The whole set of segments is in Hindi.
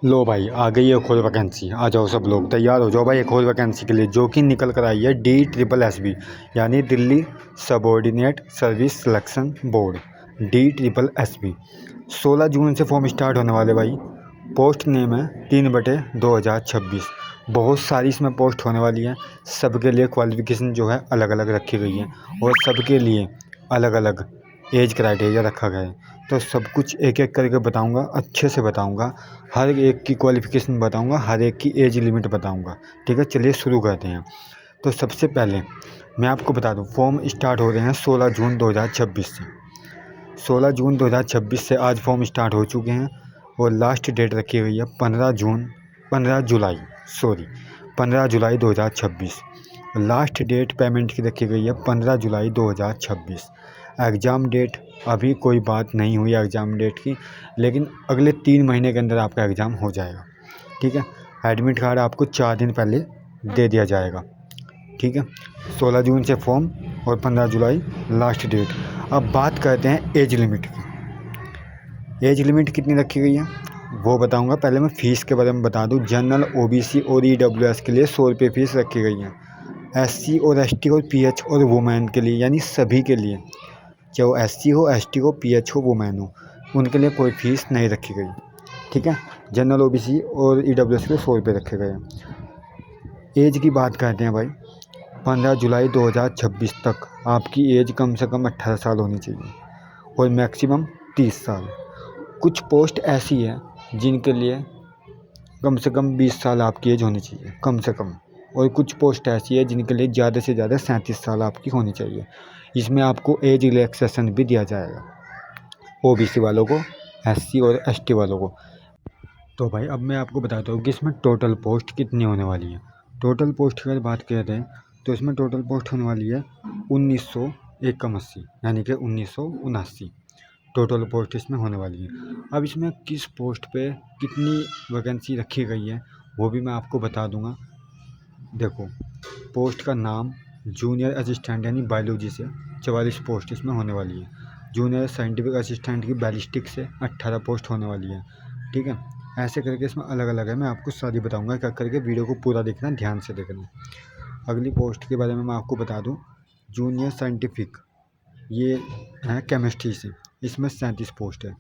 लो भाई, आ गई है एक और वैकेंसी। आ जाओ सब लोग, तैयार हो जाओ भाई एक और वैकेंसी के लिए, जो कि निकल कर आई है DSSB यानी Delhi subordinate service selection board. DSSB 16 जून से फॉर्म स्टार्ट होने वाले भाई। पोस्ट नेम है 3/2026। बहुत सारी इसमें पोस्ट होने वाली है। सबके लिए क्वालिफिकेशन जो है अलग अलग रखी गई है और सबके लिए अलग अलग एज क्राइटेरिया रखा गया है। तो सब कुछ एक एक करके बताऊंगा, अच्छे से बताऊंगा, हर एक की क्वालिफिकेशन बताऊंगा, हर एक की एज लिमिट बताऊंगा। ठीक है, चलिए शुरू करते हैं। तो सबसे पहले मैं आपको बता दूं, फॉर्म स्टार्ट हो रहे हैं 16 जून 2026 से। 16 जून 2026 से आज फॉर्म स्टार्ट हो चुके हैं और लास्ट डेट रखी हुई है 15 जुलाई 2026। लास्ट डेट पेमेंट की रखी गई है 15 जुलाई 2026। एग्ज़ाम डेट अभी कोई बात नहीं हुई एग्ज़ाम डेट की, लेकिन अगले 3 महीने के अंदर आपका एग्ज़ाम हो जाएगा। ठीक है, एडमिट कार्ड आपको 4 दिन पहले दे दिया जाएगा। ठीक है, 16 जून से फॉर्म और 15 जुलाई लास्ट डेट। अब बात करते हैं एज लिमिट की। एज लिमिट कितनी रखी गई है वो बताऊंगा। पहले मैं फ़ीस के बारे में बता दूं। जनरल, OBC और EWS के लिए 100 रुपये फ़ीस रखी गई है। SC और ST और PH और वुमेन के लिए, यानी सभी के लिए, चाहे वो SC हो, ST हो, PH हो, वुमेन हो, उनके लिए कोई फ़ीस नहीं रखी गई। ठीक है, जनरल, OBC और EWS के लिए 100 रुपये रखे गए हैं। एज की बात करते हैं भाई। 15 जुलाई 2026 तक आपकी एज कम से कम 18 साल होनी चाहिए और मैक्सिमम 30 साल। कुछ पोस्ट ऐसी है जिनके लिए कम से कम 20 साल आपकी एज होनी चाहिए, कम से कम। और कुछ पोस्ट ऐसी है जिनके लिए ज़्यादा से ज़्यादा 37 साल आपकी होनी चाहिए। इसमें आपको एज रिलैक्सेशन भी दिया जाएगा, OBC वालों को, SC और ST वालों को। तो भाई अब मैं आपको बताता हूँ कि इसमें टोटल पोस्ट कितनी होने वाली है। टोटल पोस्ट की अगर बात करते हैं तो इसमें टोटल पोस्ट होने वाली है 1981, यानी कि 1979 टोटल पोस्ट इसमें होने वाली है। अब इसमें किस पोस्ट पे कितनी वैकेंसी रखी गई है वो भी मैं आपको बता दूंगा। देखो, पोस्ट का नाम जूनियर असिस्टेंट यानी बायोलॉजी से 44 पोस्ट इसमें होने वाली है। जूनियर साइंटिफिक असिस्टेंट की बैलिस्टिक से 18 पोस्ट होने वाली है। ठीक है, ऐसे करके इसमें अलग अलग है। मैं आपको सारी बताऊंगा, क्या करके वीडियो को पूरा देखना, ध्यान से देखना। अगली पोस्ट के बारे में मैं आपको बता दूं, जूनियर साइंटिफिक, ये है केमिस्ट्री से, इसमें 37 पोस्ट है।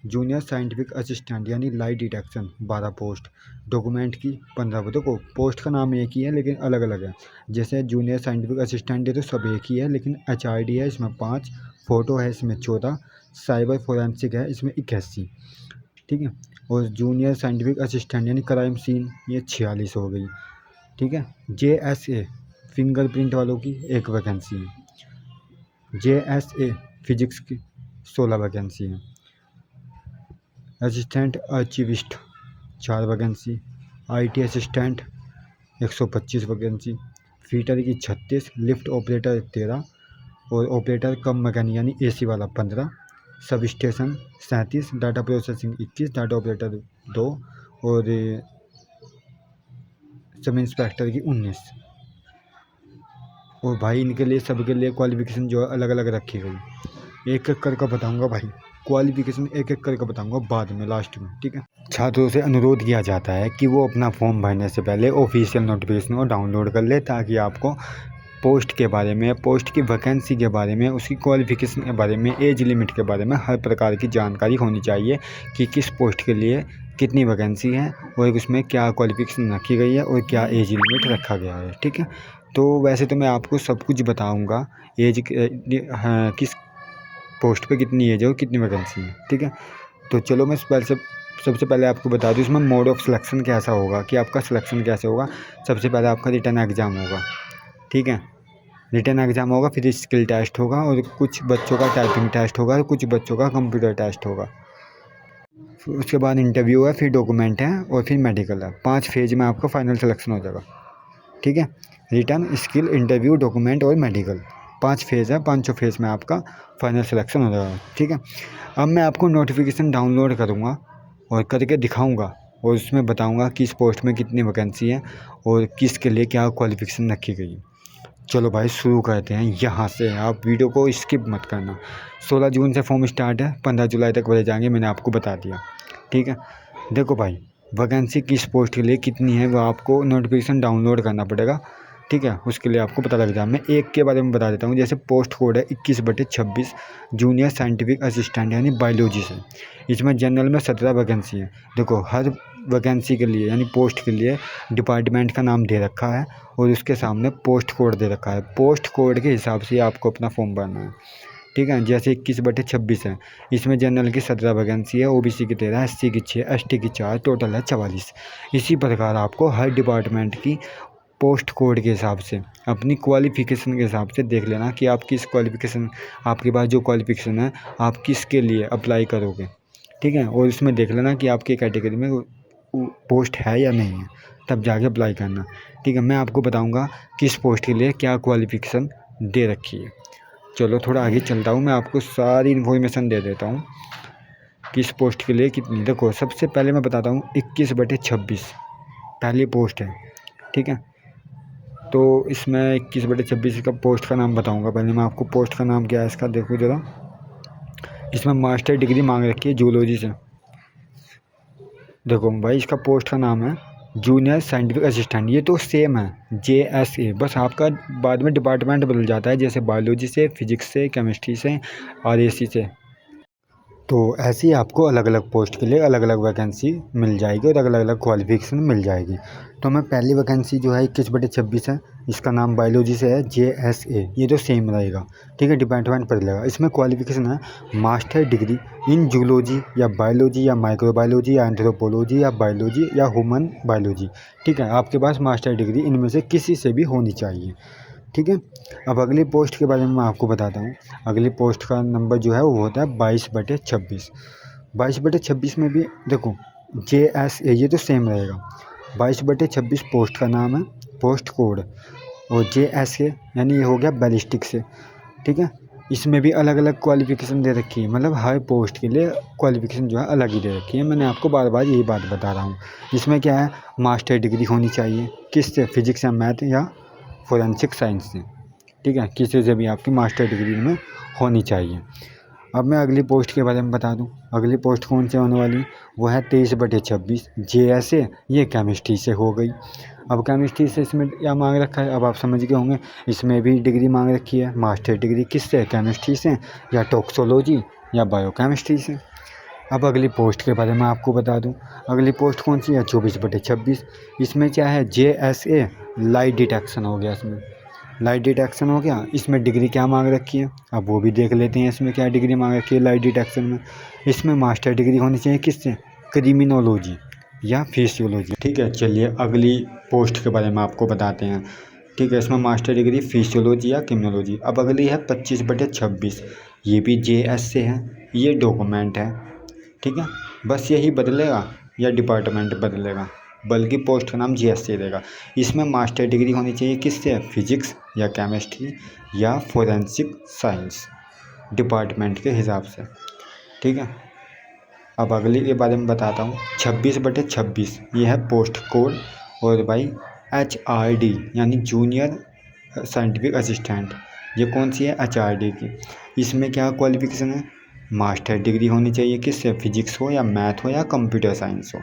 जूनियर साइंटिफिक असिस्टेंट यानी लाइट डिटेक्शन 12 पोस्ट। डॉक्यूमेंट की 15। देखो, पोस्ट का नाम एक ही है लेकिन अलग अलग है। जैसे जूनियर साइंटिफिक असिस्टेंट है तो सब एक ही है, लेकिन HRD है इसमें 5, फ़ोटो है इसमें 14, साइबर फोरेंसिक है इसमें 81। ठीक है, और जूनियर साइंटिफिक असिस्टेंट यानी क्राइम सीन, ये 46 हो गई। ठीक है, JSA फिंगरप्रिंट वालों की 1 वैकेंसी है। JSA फिजिक्स की 16 वैकेंसी है। Assistant archivist 4 vacancy. IT assistant 125 vacancy. Fitter की 36, लिफ्ट ऑपरेटर 13 और ऑपरेटर कम मैकेनिक यानी AC वाला 15। Substation 37, data processing 21, data operator 2 और सब इंस्पेक्टर की 19। और भाई इनके लिए सबके लिए क्वालिफिकेशन जो है अलग अलग रखी गई। एक एक करके बताऊंगा भाई, क्वालिफिकेशन एक एक करके बताऊंगा बाद में, लास्ट में। ठीक है, छात्रों से अनुरोध किया जाता है कि वो अपना फॉर्म भरने से पहले ऑफिशियल नोटिफिकेशन को डाउनलोड कर ले, ताकि आपको पोस्ट के बारे में, पोस्ट की वैकेंसी के बारे में, उसकी क्वालिफिकेशन के बारे में, एज लिमिट के बारे में हर प्रकार की जानकारी होनी चाहिए कि किस पोस्ट के लिए कितनी वैकेंसी है और उसमें क्या क्वालिफिकेशन रखी गई है और क्या एज लिमिट रखा गया है। ठीक है, तो वैसे तो मैं आपको सब कुछ बताऊंगा, एज हाँ, किस पोस्ट पे कितनी एज है और कितनी वैकेंसी है। ठीक है, तो चलो मैं सबसे पहले आपको बता दूं इसमें मोड ऑफ सिलेक्शन कैसा होगा, कि आपका सिलेक्शन कैसे होगा। सबसे पहले आपका रिटन एग्ज़ाम होगा। ठीक है, रिटन एग्ज़ाम होगा, फिर स्किल टेस्ट होगा और कुछ बच्चों का टाइपिंग टेस्ट होगा और कुछ बच्चों का कंप्यूटर टेस्ट होगा। फिर उसके बाद इंटरव्यू है, फिर डॉक्यूमेंट है और फिर मेडिकल है। 5 फेज में आपका फाइनल सिलेक्शन हो जाएगा। ठीक है, रिटन, स्किल, इंटरव्यू, डॉक्यूमेंट और मेडिकल, 5 फेज़ है। 5 फेज़ में आपका फाइनल सिलेक्शन हो जाएगा। ठीक है, अब मैं आपको नोटिफिकेशन डाउनलोड करूँगा और करके दिखाऊँगा और उसमें बताऊँगा किस पोस्ट में कितनी वैकेंसी है और किसके लिए क्या क्वालिफिकेशन रखी गई है। चलो भाई शुरू करते हैं यहाँ से, आप वीडियो को स्किप मत करना। 16 जून से फॉर्म स्टार्ट है, 15 जुलाई तक भरे जाएंगे, मैंने आपको बता दिया। ठीक है, देखो भाई, वैकेंसी किस पोस्ट के लिए कितनी है वो आपको नोटिफिकेशन डाउनलोड करना पड़ेगा, ठीक है। उसके लिए आपको पता लग जाए। मैं एक के बारे में बता देता हूँ। जैसे पोस्ट कोड है 21/26 जूनियर साइंटिफिक असिस्टेंट यानी बायोलॉजी से। इसमें जनरल में 17 वैकेंसी है। देखो हर वैकेंसी के लिए यानी पोस्ट के लिए डिपार्टमेंट का नाम दे रखा है और उसके सामने पोस्ट कोड दे रखा है। पोस्ट कोड के हिसाब से आपको अपना फॉर्म भरना है, ठीक है। जैसे 21/26 है, इसमें जनरल की 17 वैकेंसी है, ओबीसी की 13, एससी की 6, एसटी की 4, टोटल है 44। इसी प्रकार आपको हर डिपार्टमेंट की पोस्ट कोड के हिसाब से अपनी क्वालिफ़िकेशन के हिसाब से देख लेना कि आप किस क्वालिफ़िकेशन, आपके पास जो क्वालिफ़िकेशन है आप किसके लिए अप्लाई करोगे, ठीक है। और इसमें देख लेना कि आपकी कैटेगरी में पोस्ट है या नहीं है, तब जाके अप्लाई करना, ठीक है। मैं आपको बताऊंगा किस पोस्ट के लिए क्या क्वालिफ़िकेशन दे रखी है। चलो थोड़ा आगे चलता हूँ, मैं आपको सारी इन्फॉर्मेशन दे देता हूँ किस पोस्ट के लिए कितनी। देखो सबसे पहले मैं बताता हूँ 21/26 पहली पोस्ट है, ठीक है। तो इसमें 21/26 का पोस्ट का नाम बताऊंगा। पहले मैं आपको पोस्ट का नाम क्या है इसका देखो ज़रा। इसमें मास्टर डिग्री मांग रखी है जूलॉजी से। देखो भाई इसका पोस्ट का नाम है जूनियर साइंटिफिक असिस्टेंट। ये तो सेम है JSA, बस आपका बाद में डिपार्टमेंट बदल जाता है, जैसे बायोलॉजी से, फिजिक्स से, केमिस्ट्री से, RAC से। तो ऐसे ही आपको अलग अलग पोस्ट के लिए अलग अलग वैकेंसी मिल जाएगी और अलग अलग क्वालिफिकेशन मिल जाएगी। तो मैं पहली वैकेंसी जो है 21/26 है, इसका नाम बायोलॉजी से है JSA। ये तो सेम रहेगा, ठीक है, डिपार्टमेंट बदलेगा। इसमें क्वालिफिकेशन है मास्टर डिग्री इन जूलॉजी या बायोलॉजी या माइक्रोबायोलॉजी या एंथ्रोपोलॉजी या बायोलॉजी या ह्यूमन बायोलॉजी, ठीक है। आपके पास मास्टर डिग्री इनमें से किसी से भी होनी चाहिए, ठीक है। अब अगली पोस्ट के बारे में मैं आपको बताता हूँ। अगली पोस्ट का नंबर जो है वो होता है 22/26। 22/26 में भी देखो JSA, ये तो सेम रहेगा। 22/26 पोस्ट का नाम है, पोस्ट कोड, और JSA यानी ये हो गया बैलिस्टिक से, ठीक है। इसमें भी अलग अलग क्वालिफ़िकेशन दे रखी है, मतलब हर पोस्ट के लिए क्वालिफ़िकेशन जो है अलग ही दे रखी है। मैंने आपको बार बार यही बात बता रहा हूँ। इसमें क्या है, मास्टर डिग्री होनी चाहिए किससे, फिजिक्स या मैथ या फोरेंसिक साइंस से, ठीक है। किसी से भी आपकी मास्टर डिग्री में होनी चाहिए। अब मैं अगली पोस्ट के बारे में बता दूं। अगली पोस्ट कौन से होने वाली, वो है 23/26 JSA। ये केमिस्ट्री से हो गई। अब केमिस्ट्री से इसमें क्या मांग रखा है, अब आप समझ गए होंगे। इसमें भी डिग्री मांग रखी है, मास्टर डिग्री किससे, केमिस्ट्री से या टॉक्सोलॉजी या बायोकेमिस्ट्री से। अब अगली पोस्ट के बारे में आपको बता दूं। अगली पोस्ट कौन सी है, 24/26। इसमें क्या है, JSA लाइट डिटेक्शन हो गया। इसमें लाइट डिटेक्शन हो गया। इसमें डिग्री क्या मांग रखी है, अब वो भी देख लेते हैं। इसमें क्या डिग्री मांग रखी है लाइट डिटेक्शन में। इसमें मास्टर डिग्री होनी चाहिए किससे, क्रिमिनोलॉजी या फिजियोलॉजी, ठीक है। चलिए अगली पोस्ट के बारे में आपको बताते हैं, ठीक है। इसमें मास्टर डिग्री फिजियोलॉजी या क्रिमिनोलॉजी। अब अगली है 25/26। ये भी JS से है, ये डॉक्यूमेंट है, ठीक है। बस यही बदलेगा या डिपार्टमेंट बदलेगा, बल्कि पोस्ट का नाम JSA रहेगा। इसमें मास्टर डिग्री होनी चाहिए किससे, फिजिक्स या केमिस्ट्री या फोरेंसिक साइंस, डिपार्टमेंट के हिसाब से, ठीक है। अब अगली के बारे में बताता हूँ 26/26। ये है पोस्ट कोड, और भाई HRD यानी जूनियर साइंटिफिक असिस्टेंट। ये कौन सी है, HRD की। इसमें क्या क्वालिफिकेशन है, मास्टर डिग्री होनी चाहिए किससे, फिजिक्स हो या मैथ हो या कंप्यूटर साइंस हो।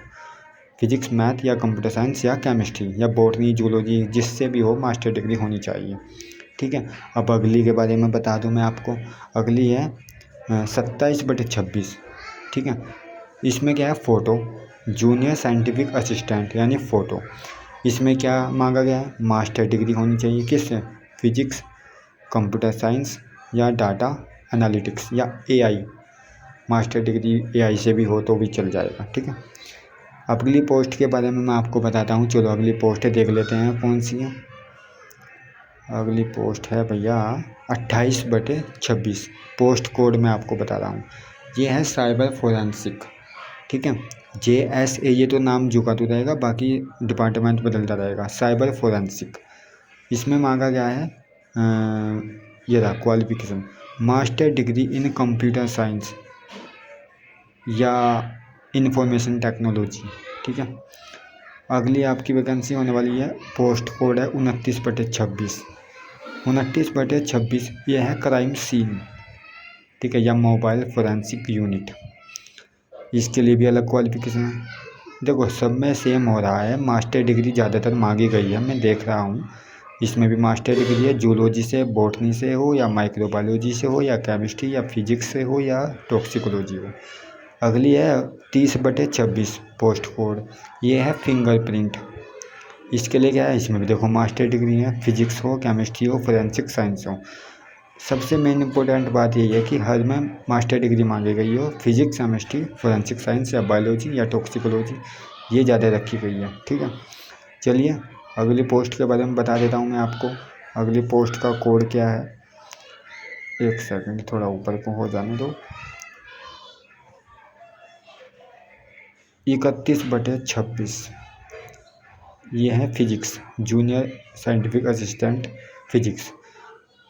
फिजिक्स, मैथ या कंप्यूटर साइंस या केमिस्ट्री या बॉटनी, जूलॉजी, जिससे भी हो मास्टर डिग्री होनी चाहिए, ठीक है। अब अगली के बारे में बता दूं मैं आपको। अगली है 27/26, ठीक है। इसमें क्या है, फ़ोटो, जूनियर साइंटिफिक असिस्टेंट यानी फ़ोटो। इसमें क्या मांगा गया है, मास्टर डिग्री होनी चाहिए किससे, फिजिक्स, कंप्यूटर साइंस या डाटा एनालिटिक्स या AI। मास्टर डिग्री AI से भी हो तो भी चल जाएगा, ठीक है। अगली पोस्ट के बारे में मैं आपको बताता हूँ। चलो अगली पोस्ट देख लेते हैं कौन सी है। अगली पोस्ट है भैया 28/26। पोस्ट कोड मैं आपको बता रहा हूँ, ये है साइबर फोरेंसिक, ठीक है। JSA ये तो नाम झुका तो रहेगा, बाकी डिपार्टमेंट बदलता रहेगा। साइबर फोरेंसिक, इसमें मांगा गया है ये रहा qualification, master degree in computer science या इंफॉर्मेशन टेक्नोलॉजी, ठीक है। अगली आपकी वैकेंसी होने वाली है, पोस्ट कोड है 29/26। 29/26 ये है क्राइम सीन, ठीक है, या मोबाइल फोरेंसिक यूनिट। इसके लिए भी अलग क्वालिफिकेशन है। देखो सब में सेम हो रहा है, मास्टर डिग्री ज़्यादातर मांगी गई है, मैं देख रहा हूँ। इसमें भी मास्टर डिग्री है, जूलॉजी से, बॉटनी से हो या माइक्रोबायोलॉजी से हो या केमिस्ट्री या फिजिक्स से हो या टॉक्सिकोलॉजी हो। अगली है 30/26 पोस्ट कोड, ये है फिंगरप्रिंट। इसके लिए क्या है, इसमें भी देखो मास्टर डिग्री है, फिजिक्स हो, केमिस्ट्री हो, फोरेंसिक साइंस हो। सबसे मेन इंपॉर्टेंट बात यही है कि हर में मास्टर डिग्री मांगी गई हो, फिजिक्स, केमिस्ट्री, फोरेंसिक साइंस या बायोलॉजी या टॉक्सिकोलॉजी, ये ज़्यादा रखी गई है। ठीक है, चलिए अगली पोस्ट के बारे में बता देता हूँ मैं आपको। अगली पोस्ट का कोड क्या है, एक सेकंड थोड़ा ऊपर को हो जाने दो। 31/26, ये है physics, junior scientific assistant physics.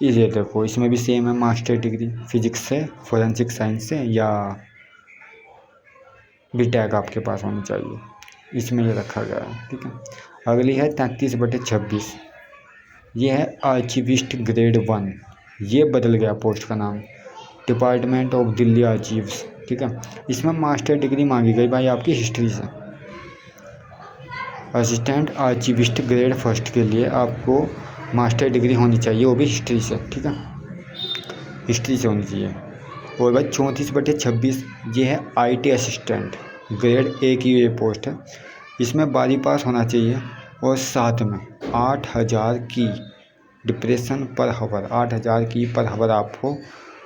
ये देखो इसमें भी सेम है, मास्टर डिग्री फिजिक्स से, फोरेंसिक साइंस से या बीटेक आपके पास होनी चाहिए, इसमें ये रखा गया है। ठीक है, अगली है 33/26, ये है आर्चिविस्ट ग्रेड 1, ये बदल गया पोस्ट का नाम, डिपार्टमेंट ऑफ दिल्ली आर्चीव्स। ठीक है, इसमें मास्टर डिग्री मांगी गई भाई आपकी हिस्ट्री से। असिस्टेंट आर्चिविस्ट ग्रेड 1 के लिए आपको मास्टर डिग्री होनी चाहिए, वो भी हिस्ट्री से। ठीक है, हिस्ट्री से होनी चाहिए। और भाई 34/26, ये है IT असिस्टेंट ग्रेड 1 की ये पोस्ट है। इसमें 12वीं पास होना चाहिए और साथ में 8000 की डिप्रेशन पर हावर, 8000 की पर हावर आपको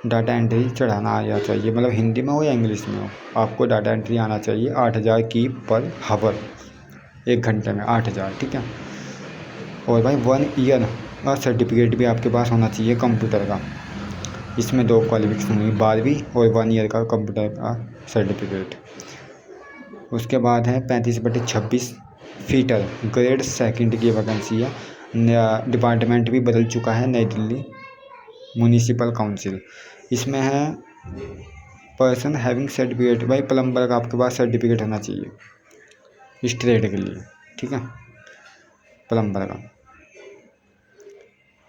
डाटा एंट्री चढ़ाना आना चाहिए, मतलब हिंदी में हो या इंग्लिश में हो, आपको डाटा एंट्री आना चाहिए 8000 की पर हावर, 1 घंटे में 8000। ठीक है, और भाई 1 ईयर का सर्टिफिकेट भी आपके पास होना चाहिए कंप्यूटर का। इसमें 2 क्वालिफिकेशन हुई, 12वीं और 1 ईयर का कंप्यूटर का सर्टिफिकेट। उसके बाद है 35/26 फीटर ग्रेड 2 की वैकेंसी है। डिपार्टमेंट भी बदल चुका है, नई दिल्ली म्यूनिसिपल काउंसिल। इसमें है पर्सन हैविंग सर्टिफिकेट, भाई प्लम्बर का आपके पास सर्टिफिकेट होना चाहिए इस ट्रेड के लिए। ठीक है, प्लम्बर का।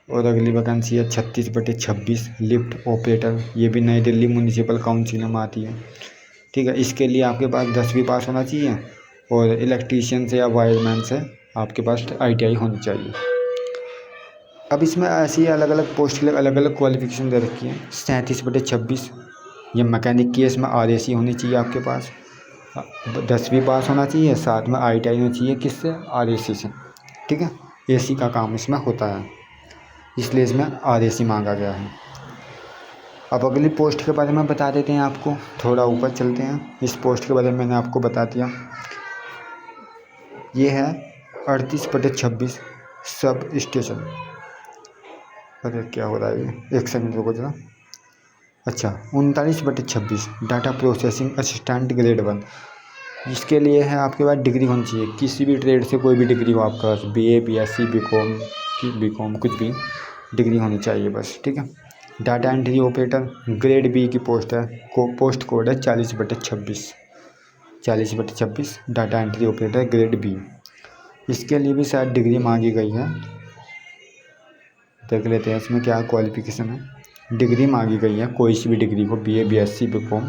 और अगली वैकेंसी है 36/26 लिफ्ट ऑपरेटर, ये भी नई दिल्ली म्यूनिसिपल काउंसिल में आती है। ठीक है, इसके लिए आपके पास 10वीं पास होना चाहिए और इलेक्ट्रीशियन से या वायरमैन से आपके पास ITI होनी चाहिए। अब इसमें ऐसी अलग अलग पोस्ट के लिए अलग अलग क्वालिफिकेशन दे रखी है। 37/26, ये मैकेनिक की, इसमें RAC होनी चाहिए आपके पास, 10वीं पास होना चाहिए, साथ में ITI होनी चाहिए, किससे, RAC से। ठीक है, AC का काम इसमें होता है, इसलिए इसमें RAC मांगा गया है। अब अगली पोस्ट के बारे में बता देते हैं आपको, थोड़ा ऊपर चलते हैं। इस पोस्ट के बारे में मैंने आपको बता दिया, ये है 38/26 सब स्टेशन। अरे क्या हो रहा है ये, 1 सेकंड रुको जरा। अच्छा, 39/26 डाटा प्रोसेसिंग असिस्टेंट ग्रेड 1। इसके लिए है आपके पास डिग्री होनी चाहिए, किसी भी ट्रेड से कोई भी डिग्री हो आपका, BA BSc BCom कुछ भी डिग्री होनी चाहिए बस। ठीक है, data entry operator grade B की पोस्ट है, पोस्ट कोड है 40/26, 40/26 data entry operator grade B। इसके लिए भी शायद डिग्री मांगी गई है, देख लेते हैं इसमें क्या क्वालिफिकेशन है। डिग्री मांगी गई है, कोई सी भी डिग्री हो, BA BSc BCom,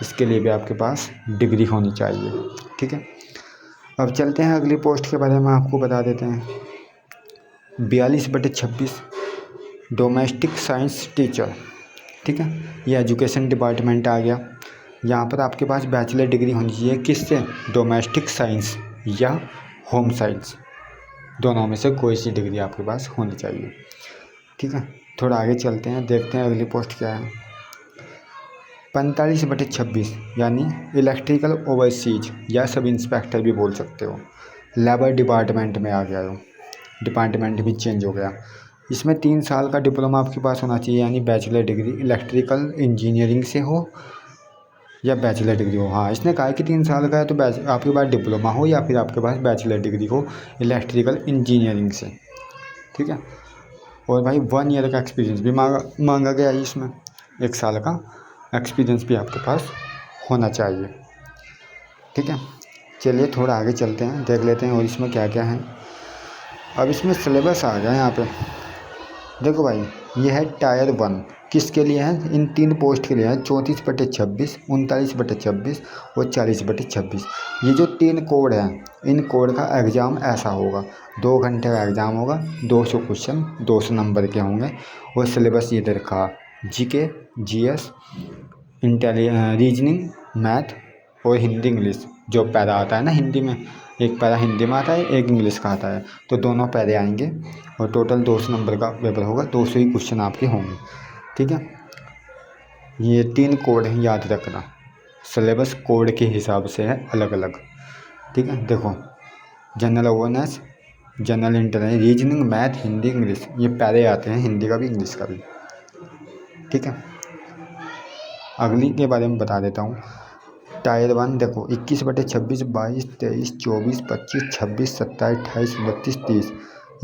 इसके लिए भी आपके पास डिग्री होनी चाहिए। ठीक है, अब चलते हैं अगली पोस्ट के बारे में आपको बता देते हैं। 42/26 डोमेस्टिक साइंस टीचर। ठीक है, ये एजुकेशन डिपार्टमेंट आ गया। यहाँ पर आपके पास बैचलर डिग्री होनी चाहिए, किससे, डोमेस्टिक साइंस या होम साइंस, दोनों में से कोई सी डिग्री आपके पास होनी चाहिए। ठीक है, थोड़ा आगे चलते हैं, देखते हैं अगली पोस्ट क्या है। 45/26 यानी इलेक्ट्रिकल ओवरसीज या सब इंस्पेक्टर भी बोल सकते हो, लेबर डिपार्टमेंट में आ गया हो, डिपार्टमेंट भी चेंज हो गया। इसमें 3 साल का डिप्लोमा आपके पास होना चाहिए, यानी बैचलर डिग्री इलेक्ट्रिकल इंजीनियरिंग से हो या बैचलर डिग्री हो। हाँ, इसने कहा कि 3 साल का है तो आपके पास डिप्लोमा हो या फिर आपके पास बैचलर डिग्री हो इलेक्ट्रिकल इंजीनियरिंग से। ठीक है, और भाई 1 ईयर का एक्सपीरियंस भी मांगा गया है, इसमें 1 साल का एक्सपीरियंस भी आपके पास होना चाहिए। ठीक है, चलिए थोड़ा आगे चलते हैं, देख लेते हैं और इसमें क्या क्या है। अब इसमें सिलेबस आ गया है यहाँ पे, देखो भाई, ये है टायर 1 किसके लिए है? इन 3 पोस्ट के लिए है, 34/26, 39/26 और 40/26। ये जो 3 कोड हैं, इन कोड का एग्ज़ाम ऐसा होगा, 2 घंटे का एग्ज़ाम होगा, 200 क्वेश्चन 200 नंबर के होंगे। और सिलेबस ये दे रखा, जीके, जीएस, रीजनिंग, मैथ और हिंदी इंग्लिश। जो पैरा आता है ना हिंदी में, एक पैरा हिंदी में आता है, एक इंग्लिश का आता है, तो दोनों पैरे आएंगे और टोटल 200 नंबर का पेपर होगा, 200 ही क्वेश्चन आपके होंगे। ठीक है, ये 3 कोड हैं, याद रखना। सिलेबस कोड के हिसाब से है अलग अलग। ठीक है, देखो general awareness, general intelligence, reasoning, math, Hindi, English, ये पैरे आते हैं, हिंदी का भी इंग्लिश का भी। ठीक है, अगली के बारे में बता देता हूँ। टायर 1 देखो, 21/26, 22, 23, 24, 25, 26, 27, 28, 29, 30,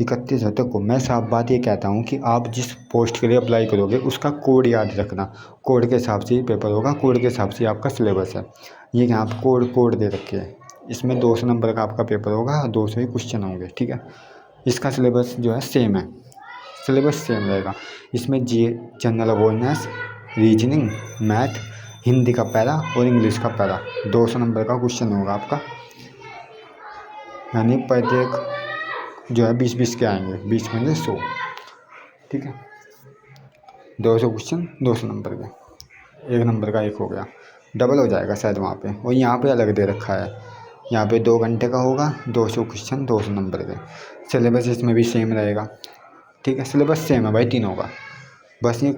31 होते को। मैं साफ बात ये कहता हूँ कि आप जिस पोस्ट के लिए अप्लाई करोगे उसका कोड याद रखना, कोड के हिसाब से ही पेपर होगा, कोड के हिसाब से आपका सिलेबस है। ये यहाँ आप कोड दे रखे हैं, इसमें 200 नंबर का आपका पेपर होगा, 200 ही क्वेश्चन होंगे। ठीक है, इसका सिलेबस जो है सेम है, सिलेबस सेम रहेगा। इसमें general awareness, reasoning, math, Hindi का पैरा और इंग्लिश का पैरा, 200 नंबर का क्वेश्चन होगा आपका, यानी प्रत्येक जो है 20-20 के आएंगे, 20 में 100। ठीक है, 200 क्वेश्चन 200 नंबर के, 1 नंबर का 1 हो गया, डबल हो जाएगा शायद वहाँ पे। और यहाँ पे अलग दे रखा है, यहाँ पे 2 घंटे का होगा, 200 क्वेश्चन 200 नंबर के। सिलेबस इसमें भी सेम रहेगा। ठीक है, सिलेबस सेम है भाई तीनों का, बस ये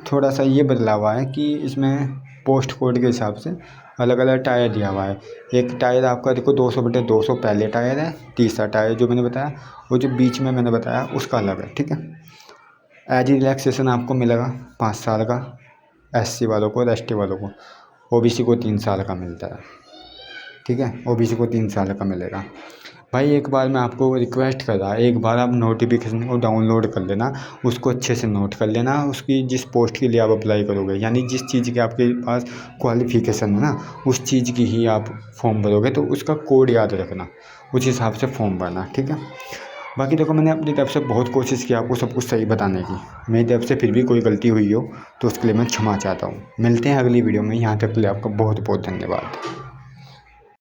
थोड़ा सा ये बदला हुआ है कि इसमें पोस्ट कोड के हिसाब से अलग अलग टायर दिया हुआ है। एक टायर आपका देखो 200/200 पहले टायर है, तीसरा टायर जो मैंने बताया, वो जो बीच में मैंने बताया उसका अलग है। ठीक है, एज रिलैक्सेशन आपको मिलेगा 5 साल का, SC वालों को और ST वालों को, OBC को 3 साल का मिलता है। ठीक है, OBC को 3 साल का मिलेगा। भाई एक बार मैं आपको रिक्वेस्ट कर रहा, एक बार आप नोटिफिकेशन को डाउनलोड कर लेना, उसको अच्छे से नोट कर लेना, उसकी जिस पोस्ट के लिए आप अप्लाई करोगे, यानी जिस चीज़ के आपके पास क्वालिफिकेशन है ना, उस चीज़ की ही आप फॉर्म भरोगे, तो उसका कोड याद रखना, उस हिसाब से फॉर्म भरना। ठीक है, बाकी देखो मैंने अपनी तरफ से बहुत कोशिश की आपको सब कुछ सही बताने की, मेरी तरफ से फिर भी कोई गलती हुई हो तो उसके लिए मैं क्षमा चाहता हूँ। मिलते हैं अगली वीडियो में, यहाँ तक के लिए आपका बहुत बहुत धन्यवाद।